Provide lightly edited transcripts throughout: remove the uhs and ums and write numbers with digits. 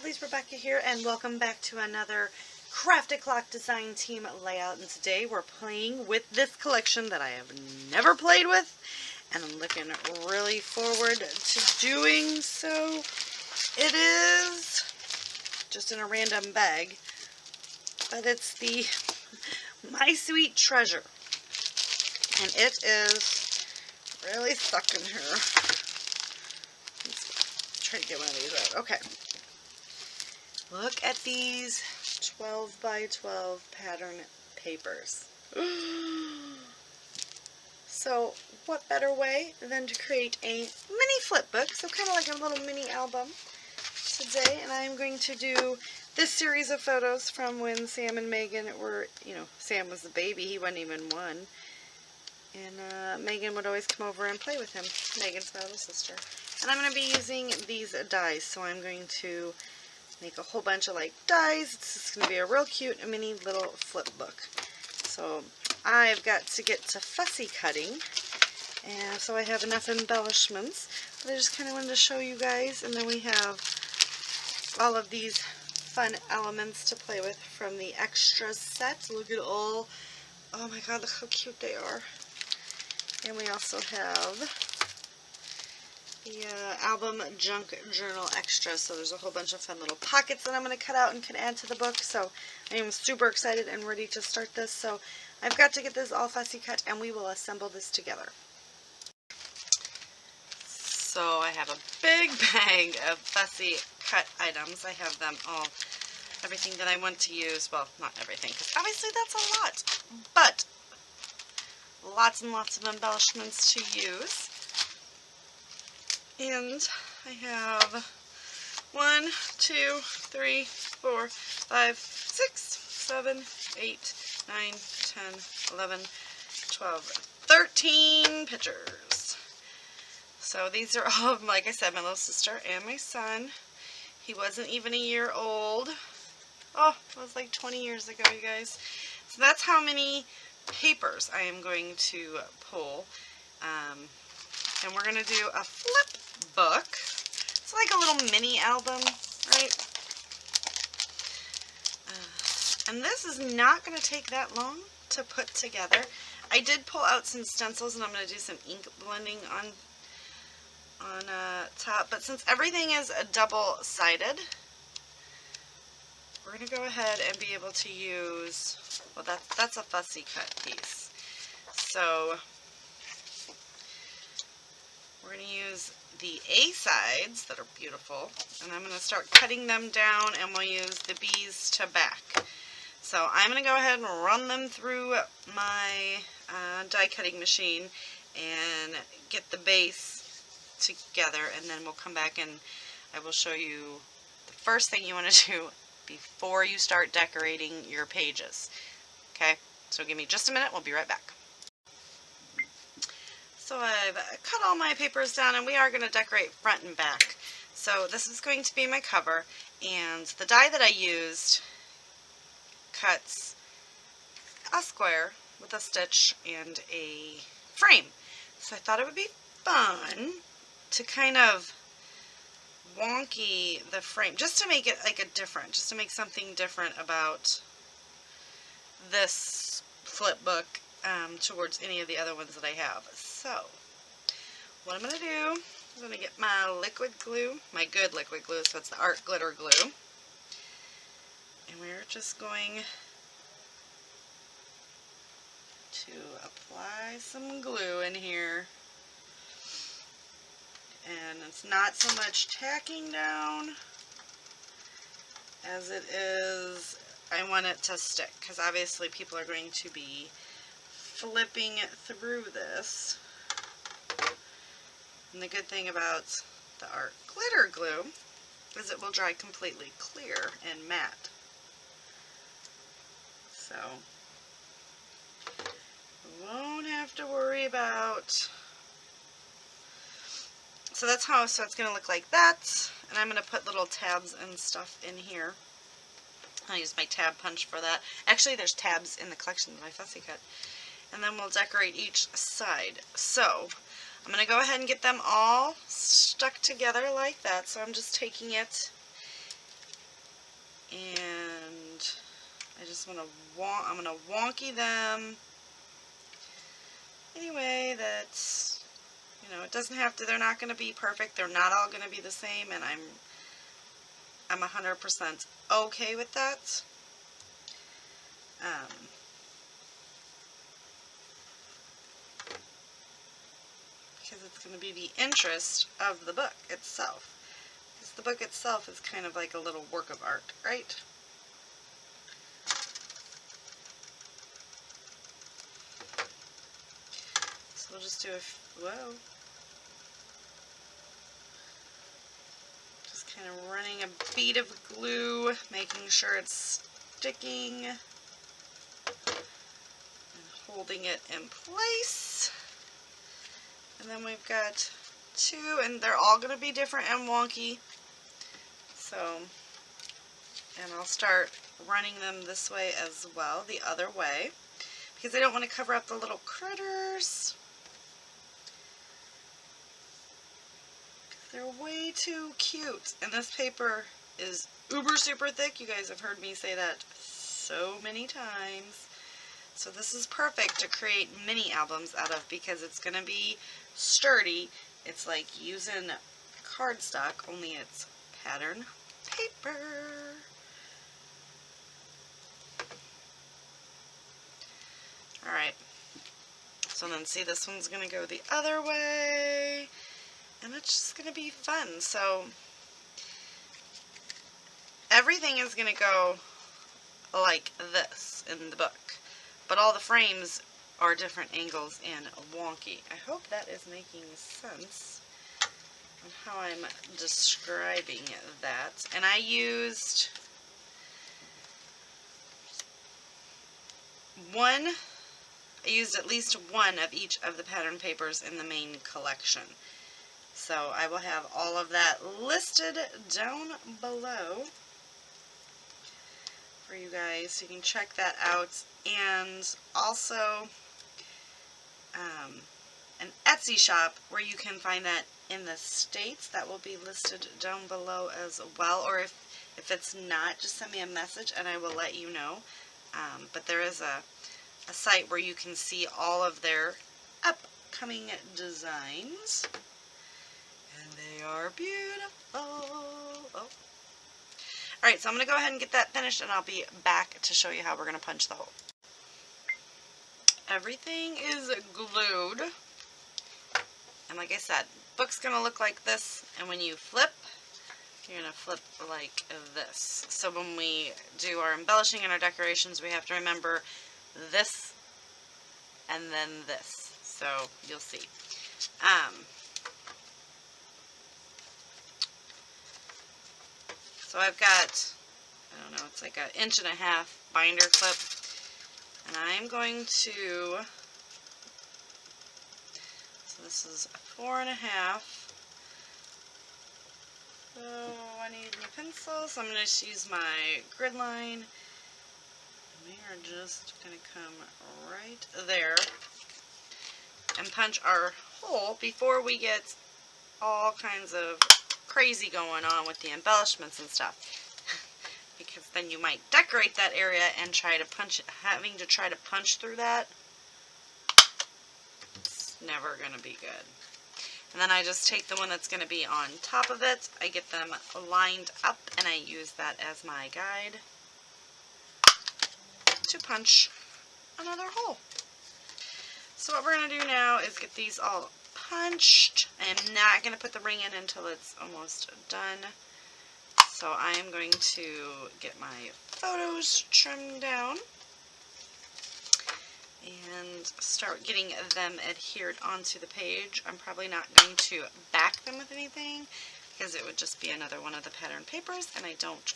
lovelies, Rebecca here, and welcome back to another Craft It Clock Design Team layout. And today we're playing with this collection that I have never played with, and I'm looking really forward to doing so. It is just in a random bag, but it's the My Sweet Treasure, and it is really stuck in here. Let's try to get one of these out. Okay. Look at these 12 by 12 pattern papers. So what better way than to create a mini flip book, so kind of like a little mini album today. And I'm going to do this series of photos from when Sam and Megan were, Sam was the baby, he wasn't even one. And Megan would always come over and play with him, Megan's my little sister. And I'm going to be using these dies, so I'm going to make a whole bunch of like dies. It's just going to be a real cute mini little flip book. So I've got to get to fussy cutting, and so I have enough embellishments, but I just kind of wanted to show you guys. And then we have all of these fun elements to play with from the extra set. Look at all, oh my god, look how cute they are. And we also have the album junk journal extra, so there's a whole bunch of fun little pockets that I'm going to cut out and can add to the book. So I am super excited and ready to start this. So I've got to get this all fussy cut, and we will assemble this together. So I have a big bag of fussy cut items. I have them all, everything that I want to use. Well, not everything, because obviously that's a lot, but lots and lots of embellishments to use. And I have 1, 2, 3, 4, 5, 6, 7, 8, 9, 10, 11, 12, 13 pictures. So these are all of, like I said, my little sister and my son. He wasn't even a year old. Oh, it was like 20 years ago, you guys. So that's how many papers I am going to pull. And we're going to do a flip book. It's like a little mini album, right? And this is not going to take that long to put together. I did pull out some stencils, and I'm going to do some ink blending on top. But since everything is double-sided, we're going to go ahead and be able to use, well, that's a fussy cut piece. So we're going to use the A sides that are beautiful, and I'm going to start cutting them down, and we'll use the B's to back. So I'm going to go ahead and run them through my die cutting machine and get the base together, and then we'll come back and I will show you the first thing you want to do before you start decorating your pages. Okay, so give me just a minute, we'll be right back. So I've cut all my papers down, and we are going to decorate front and back. So this is going to be my cover, and the die that I used cuts a square with a stitch and a frame. So I thought it would be fun to kind of wonky the frame, just to make it like just to make something different about this flip book towards any of the other ones that I have. So what I'm going to do is I'm going to get my liquid glue, my good liquid glue, so it's the Art Glitter Glue, and we're just going to apply some glue in here. And it's not so much tacking down as it is, I want it to stick, because obviously people are going to be flipping through this. And the good thing about the Art Glitter Glue is it will dry completely clear and matte. So we won't have to worry about. So that's how, so it's going to look like that, and I'm going to put little tabs and stuff in here. I'll use my tab punch for that. Actually, there's tabs in the collection that I fussy cut. And then we'll decorate each side. So I'm going to go ahead and get them all stuck together like that. So I'm just taking it and I just want to I'm going to wonky them anyway that's, you know, it doesn't have to, they're not going to be perfect, they're not all going to be the same, and I'm 100% okay with that. Because it's going to be the interest of the book itself. Because the book itself is kind of like a little work of art, right? So we'll just do whoa. Just kind of running a bead of glue, making sure it's sticking, and holding it in place. And then we've got 2, and they're all going to be different and wonky. So, and I'll start running them this way as well, the other way, because I don't want to cover up the little critters. They're way too cute, and this paper is uber super thick. You guys have heard me say that so many times. So this is perfect to create mini albums out of, because it's going to be sturdy. It's like using cardstock, only it's pattern paper. Alright, so then see, this one's going to go the other way, and it's just going to be fun. So everything is going to go like this in the book, but all the frames are different angles and wonky. I hope that is making sense on how I'm describing that. And I used at least one of each of the pattern papers in the main collection. So I will have all of that listed down below for you guys, so you can check that out. And also an Etsy shop where you can find that in the States. That will be listed down below as well. Or if it's not, just send me a message and I will let you know. But there is a site where you can see all of their upcoming designs. And they are beautiful. Oh. Alright, so I'm going to go ahead and get that finished, and I'll be back to show you how we're going to punch the hole. Everything is glued. And like I said, book's going to look like this, and when you flip, you're going to flip like this. So when we do our embellishing and our decorations, we have to remember this and then this. So you'll see. So I've got, I don't know, it's like an 1.5 inch binder clip, and I'm going to, so this is 4.5. So I need a pencil, so I'm going to use my grid line. We are just going to come right there and punch our hole before we get all kinds of crazy going on with the embellishments and stuff, because then you might decorate that area and try to punch it, having to try to punch through that, it's never going to be good. And then I just take the one that's going to be on top of it, I get them lined up, and I use that as my guide to punch another hole. So what we're going to do now is get these all punched. I am not going to put the ring in until it's almost done. So I am going to get my photos trimmed down and start getting them adhered onto the page. I'm probably not going to back them with anything, because it would just be another one of the pattern papers, and I don't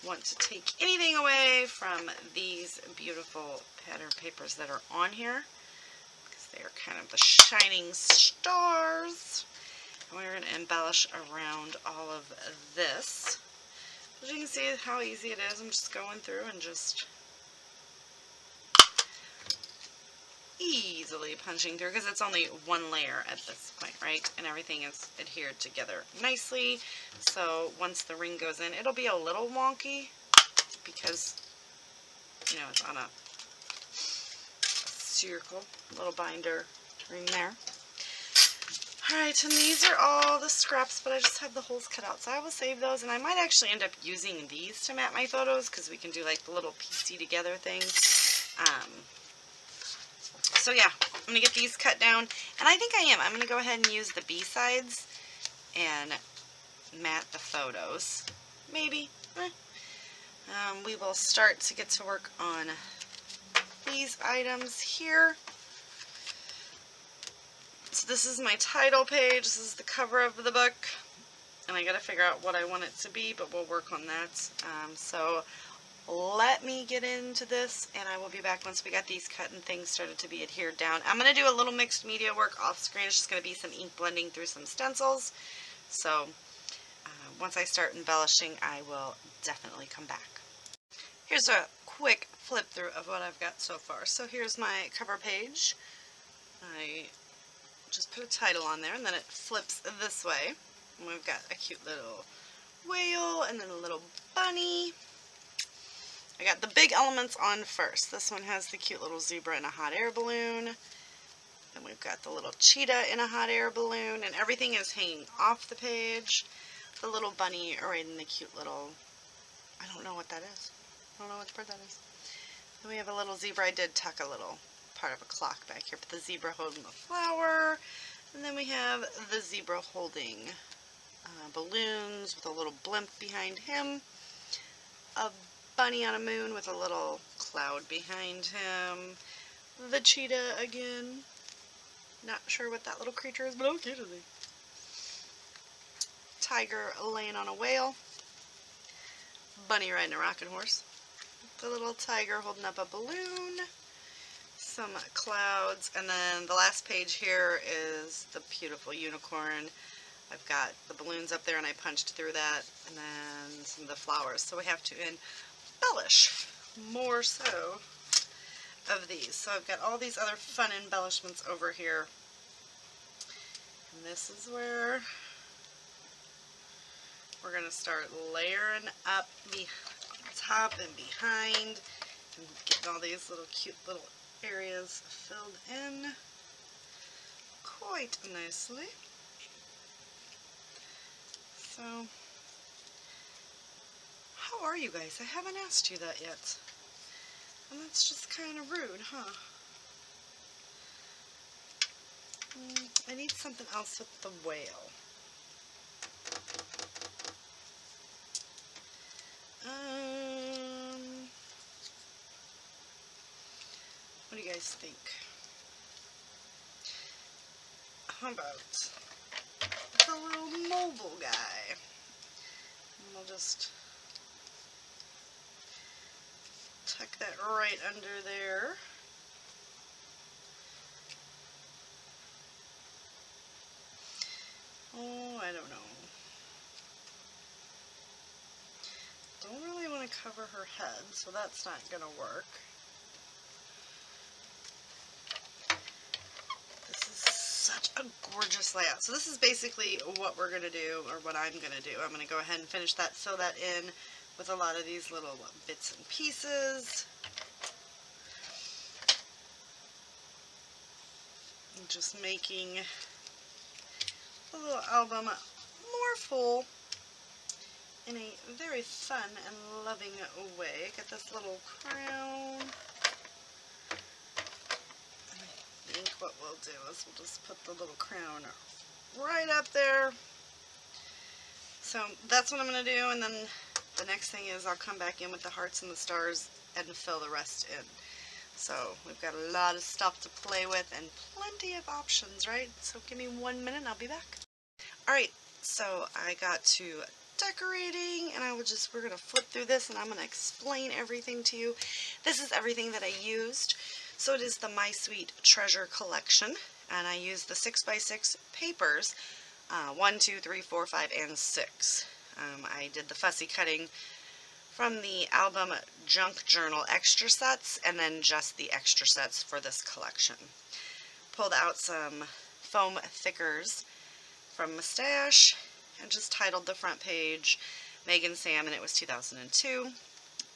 want to take anything away from these beautiful pattern papers that are on here. They are kind of the shining stars. And we're going to embellish around all of this. As you can see how easy it is, I'm just going through and just easily punching through, because it's only one layer at this point, right? And everything is adhered together nicely. So once the ring goes in, it'll be a little wonky, because, you know, it's on a circle, little binder ring there. Alright, and these are all the scraps, but I just have the holes cut out, so I will save those, and I might actually end up using these to mat my photos, because we can do like the little piecey together thing. So yeah, I'm going to get these cut down, and I think I am. I'm going to go ahead and use the B-sides and mat the photos. Maybe. We will start to get to work on these items here. So this is my title page. This is the cover of the book, and I got to figure out what I want it to be, but we'll work on that. So let me get into this, and I will be back once we got these cut and things started to be adhered down. I'm going to do a little mixed media work off screen. It's just going to be some ink blending through some stencils. So once I start embellishing, I will definitely come back. Here's a quick flip through of what I've got so far. So here's my cover page. I just put a title on there, and then it flips this way. And we've got a cute little whale and then a little bunny. I got the big elements on first. This one has the cute little zebra in a hot air balloon. Then we've got the little cheetah in a hot air balloon, and everything is hanging off the page. The little bunny right in the cute little, I don't know what that is. I don't know which bird that is. Then we have a little zebra. I did tuck a little part of a clock back here, but the zebra holding the flower. And then we have the zebra holding balloons with a little blimp behind him. A bunny on a moon with a little cloud behind him. The cheetah again. Not sure what that little creature is, but how cute is he? Tiger laying on a whale. Bunny riding a rocking horse. The little tiger holding up a balloon. Some clouds, and then the last page here is the beautiful unicorn. I've got the balloons up there, and I punched through that, and then some of the flowers. So we have to embellish more so of these. So I've got all these other fun embellishments over here, and this is where we're going to start layering up the top and behind, and getting all these little cute little areas filled in quite nicely. So, how are you guys? I haven't asked you that yet. And that's just kind of rude, huh? I need something else with the whale. What do you guys think? How about the little mobile guy? And we'll just tuck that right under there. Oh, I don't know. Don't really want to cover her head, so that's not going to work. Such a gorgeous layout. So this is basically what we're going to do, or what I'm going to do. I'm going to go ahead and finish that, fill that in with a lot of these little bits and pieces. And just making the little album more full in a very fun and loving way. Got this little crown. I think what we'll do is we'll just put the little crown right up there. So that's what I'm going to do, and then the next thing is I'll come back in with the hearts and the stars and fill the rest in. So we've got a lot of stuff to play with and plenty of options, right? So give me 1 minute and I'll be back. Alright, so I got to decorating, and we're going to flip through this, and I'm going to explain everything to you. This is everything that I used. So it is the My Sweet Treasure collection, and I used the 6x6 papers, 1, 2, 3, 4, 5, and 6. I did the fussy cutting from the album Junk Journal extra sets, and then just the extra sets for this collection. Pulled out some foam thickers from my stash, and just titled the front page Meg and Sam, and it was 2002.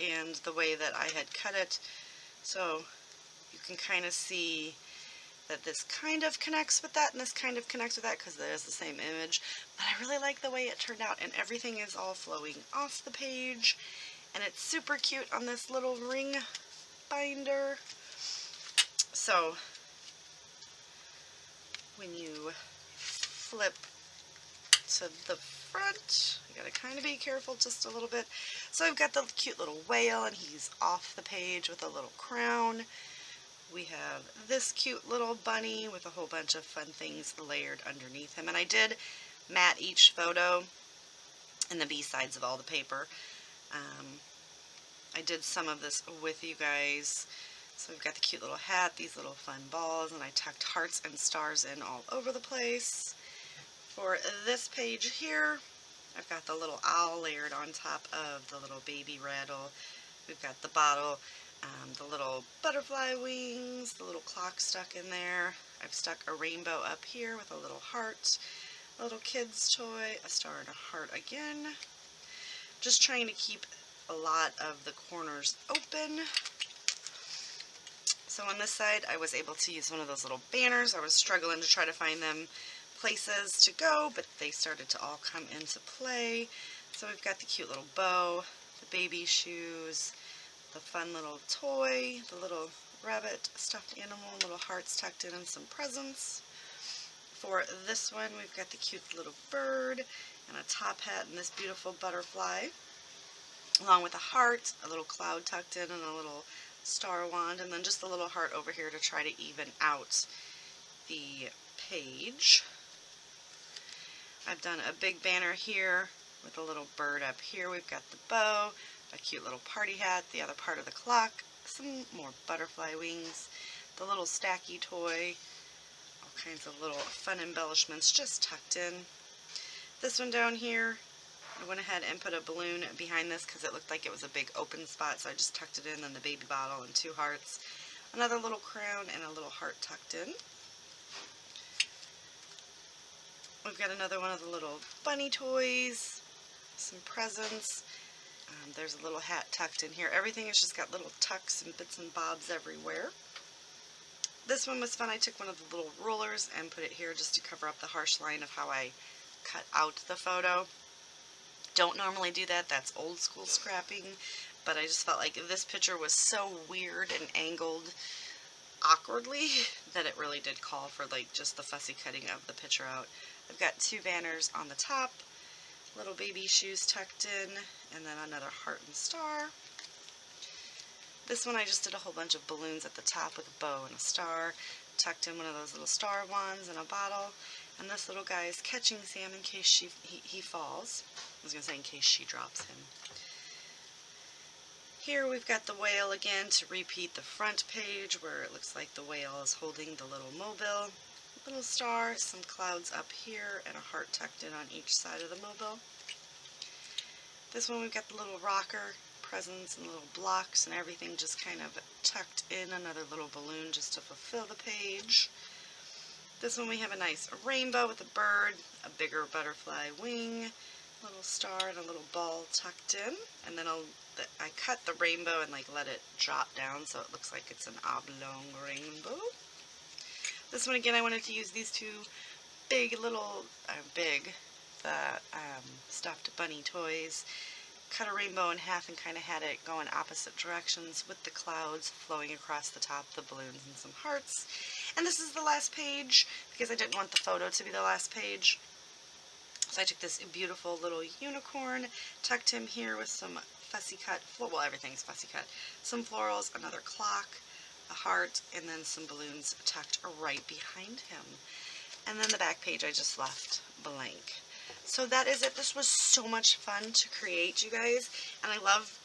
and the way that I had cut it. So you can kind of see that this kind of connects with that and this kind of connects with that because there's the same image. But I really like the way it turned out, and everything is all flowing off the page, and it's super cute on this little ring binder. So when you flip to the front, you gotta kind of be careful just a little bit. So I've got the cute little whale, and he's off the page with a little crown. We have this cute little bunny with a whole bunch of fun things layered underneath him. And I did mat each photo and the B-sides of all the paper. I did some of this with you guys. So we've got the cute little hat, these little fun balls, and I tucked hearts and stars in all over the place. For this page here, I've got the little owl layered on top of the little baby rattle. We've got the bottle, the little butterfly wings, the little clock stuck in there. I've stuck a rainbow up here with a little heart, a little kid's toy, a star and a heart again. Just trying to keep a lot of the corners open. So on this side, I was able to use one of those little banners. I was struggling to try to find them places to go, but they started to all come into play. So we've got the cute little bow, the baby shoes, the fun little toy, the little rabbit stuffed animal, little hearts tucked in, and some presents. For this one, we've got the cute little bird and a top hat and this beautiful butterfly, along with a heart, a little cloud tucked in, and a little star wand, and then just a little heart over here to try to even out the page. I've done a big banner here with a little bird up here. We've got the bow, a cute little party hat, the other part of the clock, some more butterfly wings, the little stacky toy, all kinds of little fun embellishments just tucked in. This one down here, I went ahead and put a balloon behind this because it looked like it was a big open spot, so I just tucked it in, then the baby bottle and 2 hearts, another little crown, and a little heart tucked in. We've got another one of the little bunny toys, some presents. There's a little hat tucked in here. Everything has just got little tucks and bits and bobs everywhere. This one was fun. I took one of the little rulers and put it here just to cover up the harsh line of how I cut out the photo. Don't normally do that. That's old school scrapping, but I just felt like this picture was so weird and angled awkwardly that it really did call for like just the fussy cutting of the picture out. I've got 2 banners on the top, little baby shoes tucked in, and then another heart and star. This one I just did a whole bunch of balloons at the top with a bow and a star, tucked in one of those little star wands in a bottle, and this little guy is catching Sam in case he falls. I was going to say in case she drops him. Here we've got the whale again to repeat the front page where it looks like the whale is holding the little mobile. Little star, some clouds up here, and a heart tucked in on each side of the mobile. This one we've got the little rocker, presents and little blocks and everything just kind of tucked in, another little balloon just to fulfill the page. This one we have a nice rainbow with a bird, a bigger butterfly wing, a little star and a little ball tucked in, and then I cut the rainbow and like let it drop down so it looks like it's an oblong rainbow. This one again, I wanted to use these 2 big little, stuffed bunny toys. Cut a rainbow in half and kind of had it go in opposite directions with the clouds flowing across the top, the balloons, and some hearts. And this is the last page because I didn't want the photo to be the last page. So I took this beautiful little unicorn, tucked him here with some fussy cut, well, everything's fussy cut, some florals, another clock, a heart, and then some balloons tucked right behind him. And then the back page I just left blank. So that is it. This was so much fun to create, you guys, and I love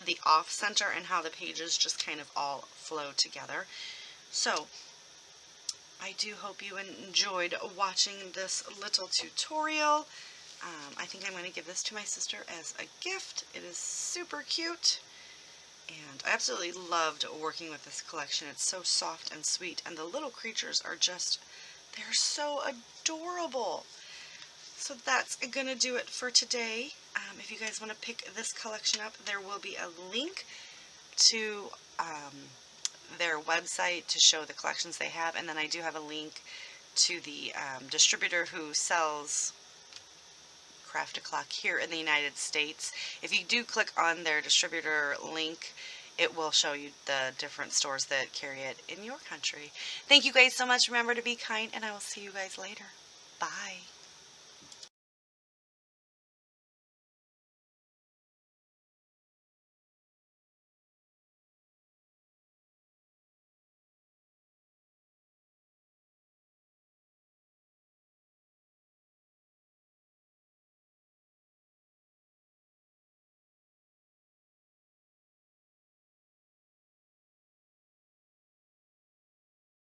the off-center and how the pages just kind of all flow together. So I do hope you enjoyed watching this little tutorial. I think I'm going to give this to my sister as a gift. It is super cute, and I absolutely loved working with this collection. It's so soft and sweet, and the little creatures are just, they're so adorable. So that's going to do it for today. if you guys want to pick this collection up, there will be a link to their website to show the collections they have, and then I do have a link to the distributor who sells Craft a Clock here in the United States. If you do click on their distributor link, it will show you the different stores that carry it in your country. Thank you guys so much. Remember to be kind, and I will see you guys later. Bye.